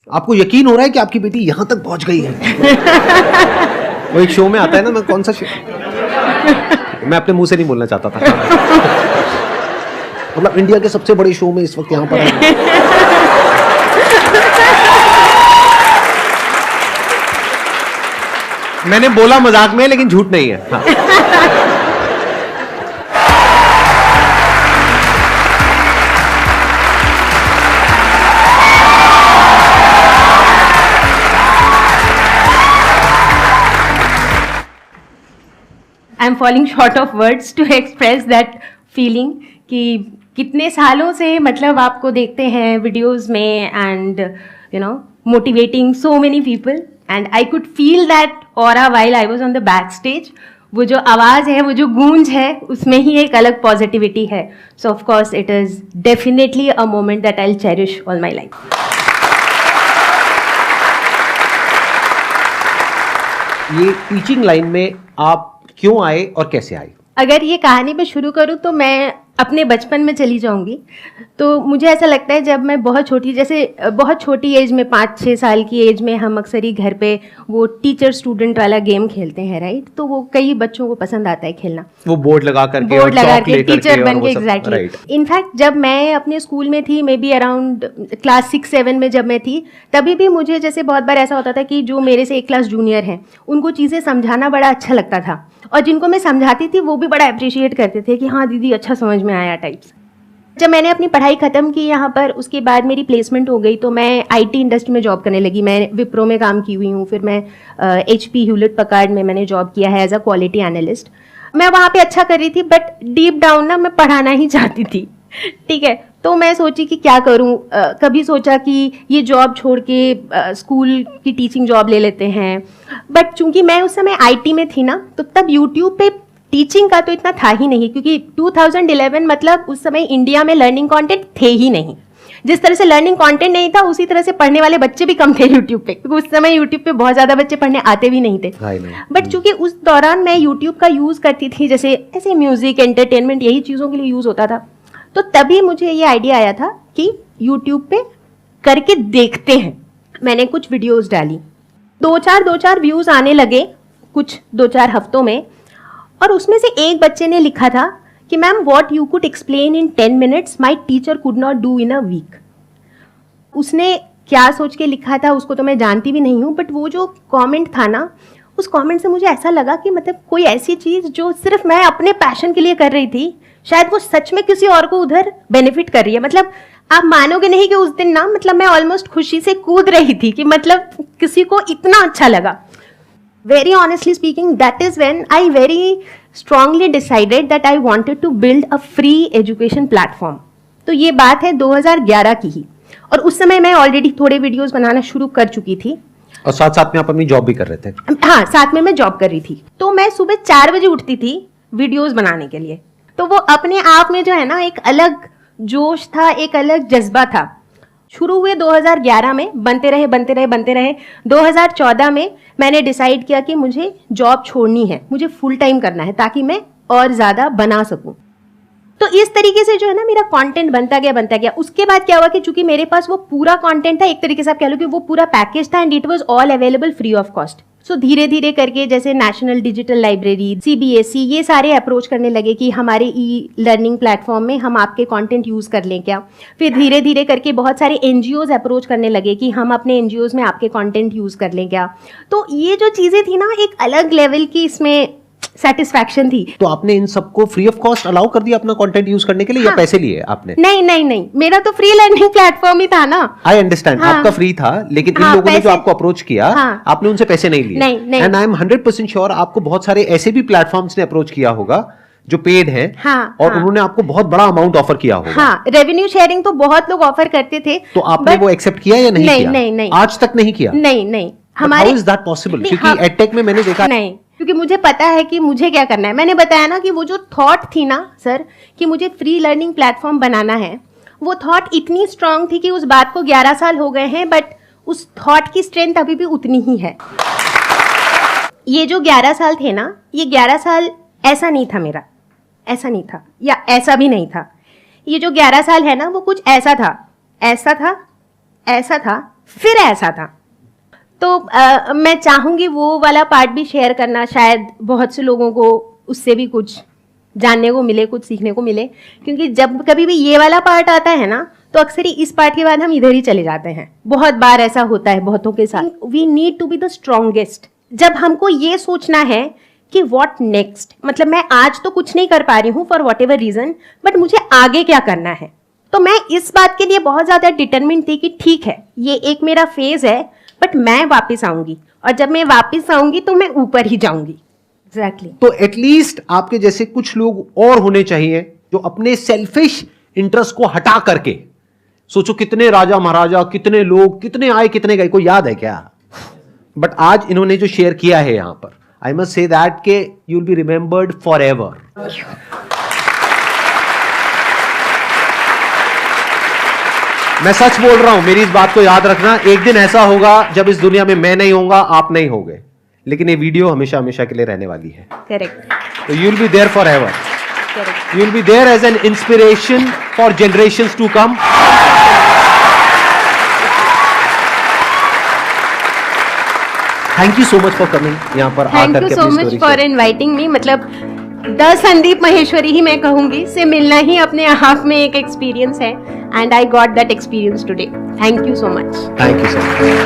आपको यकीन हो रहा है कि आपकी बेटी यहाँ तक पहुंच गई है? वो एक शो में आता है ना, मैं कौन सा शो, मैं अपने मुंह से नहीं बोलना चाहता था। मतलब इंडिया के सबसे बड़े शो में इस वक्त यहाँ पर मैंने बोला मजाक में, लेकिन झूठ नहीं है। हाँ। I am falling short of words to express that feeling कि कितने सालों से मतलब आपको देखते हैं वीडियोस में and you know motivating so many people and I could feel that aura while I was on the back stage. वो जो आवाज़ है, वो जो गूंज है, उसमें ही एक अलग पॉजिटिविटी है। सो of course it is definitely a moment that I will cherish all my life. ये टीचिंग लाइन में आप क्यों आए और कैसे आए? अगर ये कहानी मैं शुरू करूँ तो मैं अपने बचपन में चली जाऊंगी। तो मुझे ऐसा लगता है जब मैं बहुत छोटी, जैसे बहुत छोटी एज में 5-6 साल की एज में हम अक्सर ही घर पे वो टीचर स्टूडेंट वाला गेम खेलते हैं, राइट? तो वो कई बच्चों को पसंद आता है खेलना, वो बोर्ड लगा करके टीचर बन के। एग्जैक्टली। इनफैक्ट जब मैं अपने स्कूल में थी, मे बी अराउंड क्लास 6-7 में जब मैं थी, तभी भी मुझे जैसे बहुत बार ऐसा होता था कि जो मेरे से एक क्लास जूनियर हैं उनको चीज़ें समझाना बड़ा अच्छा लगता था, और जिनको मैं समझाती थी वो भी बड़ा अप्रिशिएट करते थे कि हाँ दीदी अच्छा समझ में आया टाइप्स। जब मैंने अपनी पढ़ाई ख़त्म की यहाँ पर, उसके बाद मेरी प्लेसमेंट हो गई तो मैं आईटी इंडस्ट्री में जॉब करने लगी। मैं विप्रो में काम की हुई हूँ, फिर मैं HP ह्यूलेट पकार्ड में मैंने जॉब किया है एज अ क्वालिटी एनालिस्ट। मैं वहाँ पे अच्छा कर रही थी, बट डीप डाउन ना मैं पढ़ाना ही चाहती थी, ठीक है? तो मैं सोची कि क्या करूं। कभी सोचा कि ये जॉब छोड़ के स्कूल की टीचिंग जॉब ले लेते हैं, बट चूंकि मैं उस समय आईटी में थी ना, तो तब यूट्यूब पे टीचिंग का तो इतना था ही नहीं, क्योंकि 2011 मतलब उस समय इंडिया में लर्निंग कंटेंट थे ही नहीं। जिस तरह से लर्निंग कंटेंट नहीं था, उसी तरह से पढ़ने वाले बच्चे भी कम थे यूट्यूब पे, क्योंकि उस समय यूट्यूब पे बहुत ज़्यादा बच्चे पढ़ने आते भी नहीं थे। बट चूंकि उस दौरान मैं यूट्यूब का यूज़ करती थी, जैसे ऐसे म्यूज़िक, एंटरटेनमेंट, यही चीज़ों के लिए यूज़ होता था, तो तभी मुझे ये आइडिया आया था कि यूट्यूब पे करके देखते हैं। मैंने कुछ वीडियोस डाली, 2-4 व्यूज़ आने लगे कुछ 2-4 हफ्तों में, और उसमें से एक बच्चे ने लिखा था कि ma'am what you could explain in 10 minutes my teacher could not do in a week. उसने क्या सोच के लिखा था उसको तो मैं जानती भी नहीं हूँ, बट वो जो कमेंट था ना, उस कमेंट से मुझे ऐसा लगा कि मतलब कोई ऐसी चीज़ जो सिर्फ मैं अपने पैशन के लिए कर रही थी, शायद वो सच में किसी और को उधर बेनिफिट कर रही है। मतलब आप मानोगे नहीं कि उस दिन ना, मतलब मैं ऑलमोस्ट खुशी से कूद रही थी कि मतलब किसी को इतना अच्छा लगा। Very honestly speaking, that is when I very strongly decided that I wanted to build a free education platform. तो ये बात है 2011 की ही, और उस समय मैं ऑलरेडी थोड़े वीडियोस बनाना शुरू कर चुकी थी, और साथ साथ में आप अपनी जॉब भी कर रहे थे। हाँ, साथ में मैं जॉब कर रही थी। तो मैं सुबह 4 बजे उठती थी वीडियोस बनाने के लिए। तो वो अपने आप में जो है ना, एक अलग जोश था, एक अलग जज्बा था। शुरू हुए 2011 में, बनते रहे। 2014 में मैंने डिसाइड किया कि मुझे जॉब छोड़नी है, मुझे फुल टाइम करना है, ताकि मैं और ज़्यादा बना सकूं। तो इस तरीके से जो है ना मेरा कंटेंट बनता गया। उसके बाद क्या हुआ कि चूंकि मेरे पास वो पूरा कंटेंट था, एक तरीके से आप कह लो कि वो पूरा पैकेज था, and it was all available free of cost. So धीरे धीरे करके जैसे नेशनल डिजिटल लाइब्रेरी, CBSE, ये सारे अप्रोच करने लगे कि हमारे लर्निंग प्लेटफॉर्म में हम आपके कंटेंट यूज़ कर लें क्या। फिर धीरे धीरे करके बहुत सारे NGOs अप्रोच करने लगे कि हम अपने NGOs में आपके कंटेंट यूज़ कर लें क्या। तो ये जो चीज़ें थी ना, एक अलग लेवल की इसमें सेटिस्फैक्शन थी। तो आपने इन सबको फ्री ऑफ कॉस्ट अलाउ कर दिया अपना कंटेंट यूज करने के लिए? हाँ। या पैसे लिए आपने? नहीं, मेरा तो फ्री लर्निंग प्लेटफॉर्म ही था ना। I understand. हाँ। आपका फ्री था, लेकिन इन लोगों ने जो आपको अप्रोच किया, हाँ, आपने उनसे पैसे नहीं लिए। नहीं। एंड आई एम 100% श्योर आपको बहुत सारे ऐसे भी प्लेटफॉर्म्स ने अप्रोच किया होगा जो पेड है, हाँ, और हाँ, उन्होंने आपको बहुत बड़ा अमाउंट ऑफर किया होगा। हाँ, रेवेन्यू शेयरिंग तो बहुत लोग ऑफर करते थे। तो आपने वो एक्सेप्ट किया या नहीं किया? नहीं, आज तक नहीं किया। नहीं। हमारे हाउ इज दैट पॉसिबल? क्योंकि एडटेक में मैंने देखा नहीं, क्योंकि मुझे पता है कि मुझे क्या करना है। मैंने बताया ना कि वो जो थॉट थी ना सर, कि मुझे फ्री लर्निंग प्लेटफॉर्म बनाना है, वो थॉट इतनी स्ट्रांग थी कि उस बात को 11 साल हो गए हैं, बट उस थॉट की स्ट्रेंथ अभी भी उतनी ही है। ये जो 11 साल थे ना, ये 11 साल ऐसा नहीं था मेरा, ऐसा नहीं था, या ऐसा भी नहीं था। ये जो 11 साल है ना, वो कुछ ऐसा था, फिर ऐसा था। तो मैं चाहूंगी वो वाला पार्ट भी शेयर करना, शायद बहुत से लोगों को उससे भी कुछ जानने को मिले, कुछ सीखने को मिले। क्योंकि जब कभी भी ये वाला पार्ट आता है ना, तो अक्सर ही इस पार्ट के बाद हम इधर ही चले जाते हैं। बहुत बार ऐसा होता है बहुतों के साथ। We need to be the strongest. जब हमको ये सोचना है कि व्हाट नेक्स्ट, मतलब मैं आज तो कुछ नहीं कर पा रही हूँ for whatever reason, but मुझे आगे क्या करना है। तो मैं इस बात के लिए बहुत ज्यादा डिटरमिन्ड थी कि ठीक है, ये एक मेरा फेज है, बट मैं वापस आऊंगी, और जब मैं वापस आऊंगी तो मैं ऊपर ही जाऊंगी। एग्जैक्टली। तो एटलीस्ट आपके जैसे कुछ लोग और होने चाहिए जो अपने सेल्फिश इंटरेस्ट को हटा करके, सोचो कितने राजा महाराजा, कितने लोग, कितने आए कितने गए, कोई याद है क्या? बट आज इन्होंने जो शेयर किया है यहां पर, आई मस्ट से दैट के you will be remembered for ever. मैं सच बोल रहा हूं, मेरी इस बात को याद रखना। एक दिन ऐसा होगा जब इस दुनिया में मैं नहीं होऊंगा, आप नहीं होंगे, लेकिन ये वीडियो हमेशा हमेशा के लिए रहने वाली है। करेक्ट। तो you will be there forever. Correct. You will be there as an inspiration for generations to come. Thank you so much for coming यहाँ पर आकर थैंक के यू सो अपनी much story for share। Inviting me. मतलब the Sandeep Maheshwari ही मैं कहूंगी, से मिलना ही अपने आप में एक एक्सपीरियंस है, and I got that experience today. Thank you so much. Thank you so much.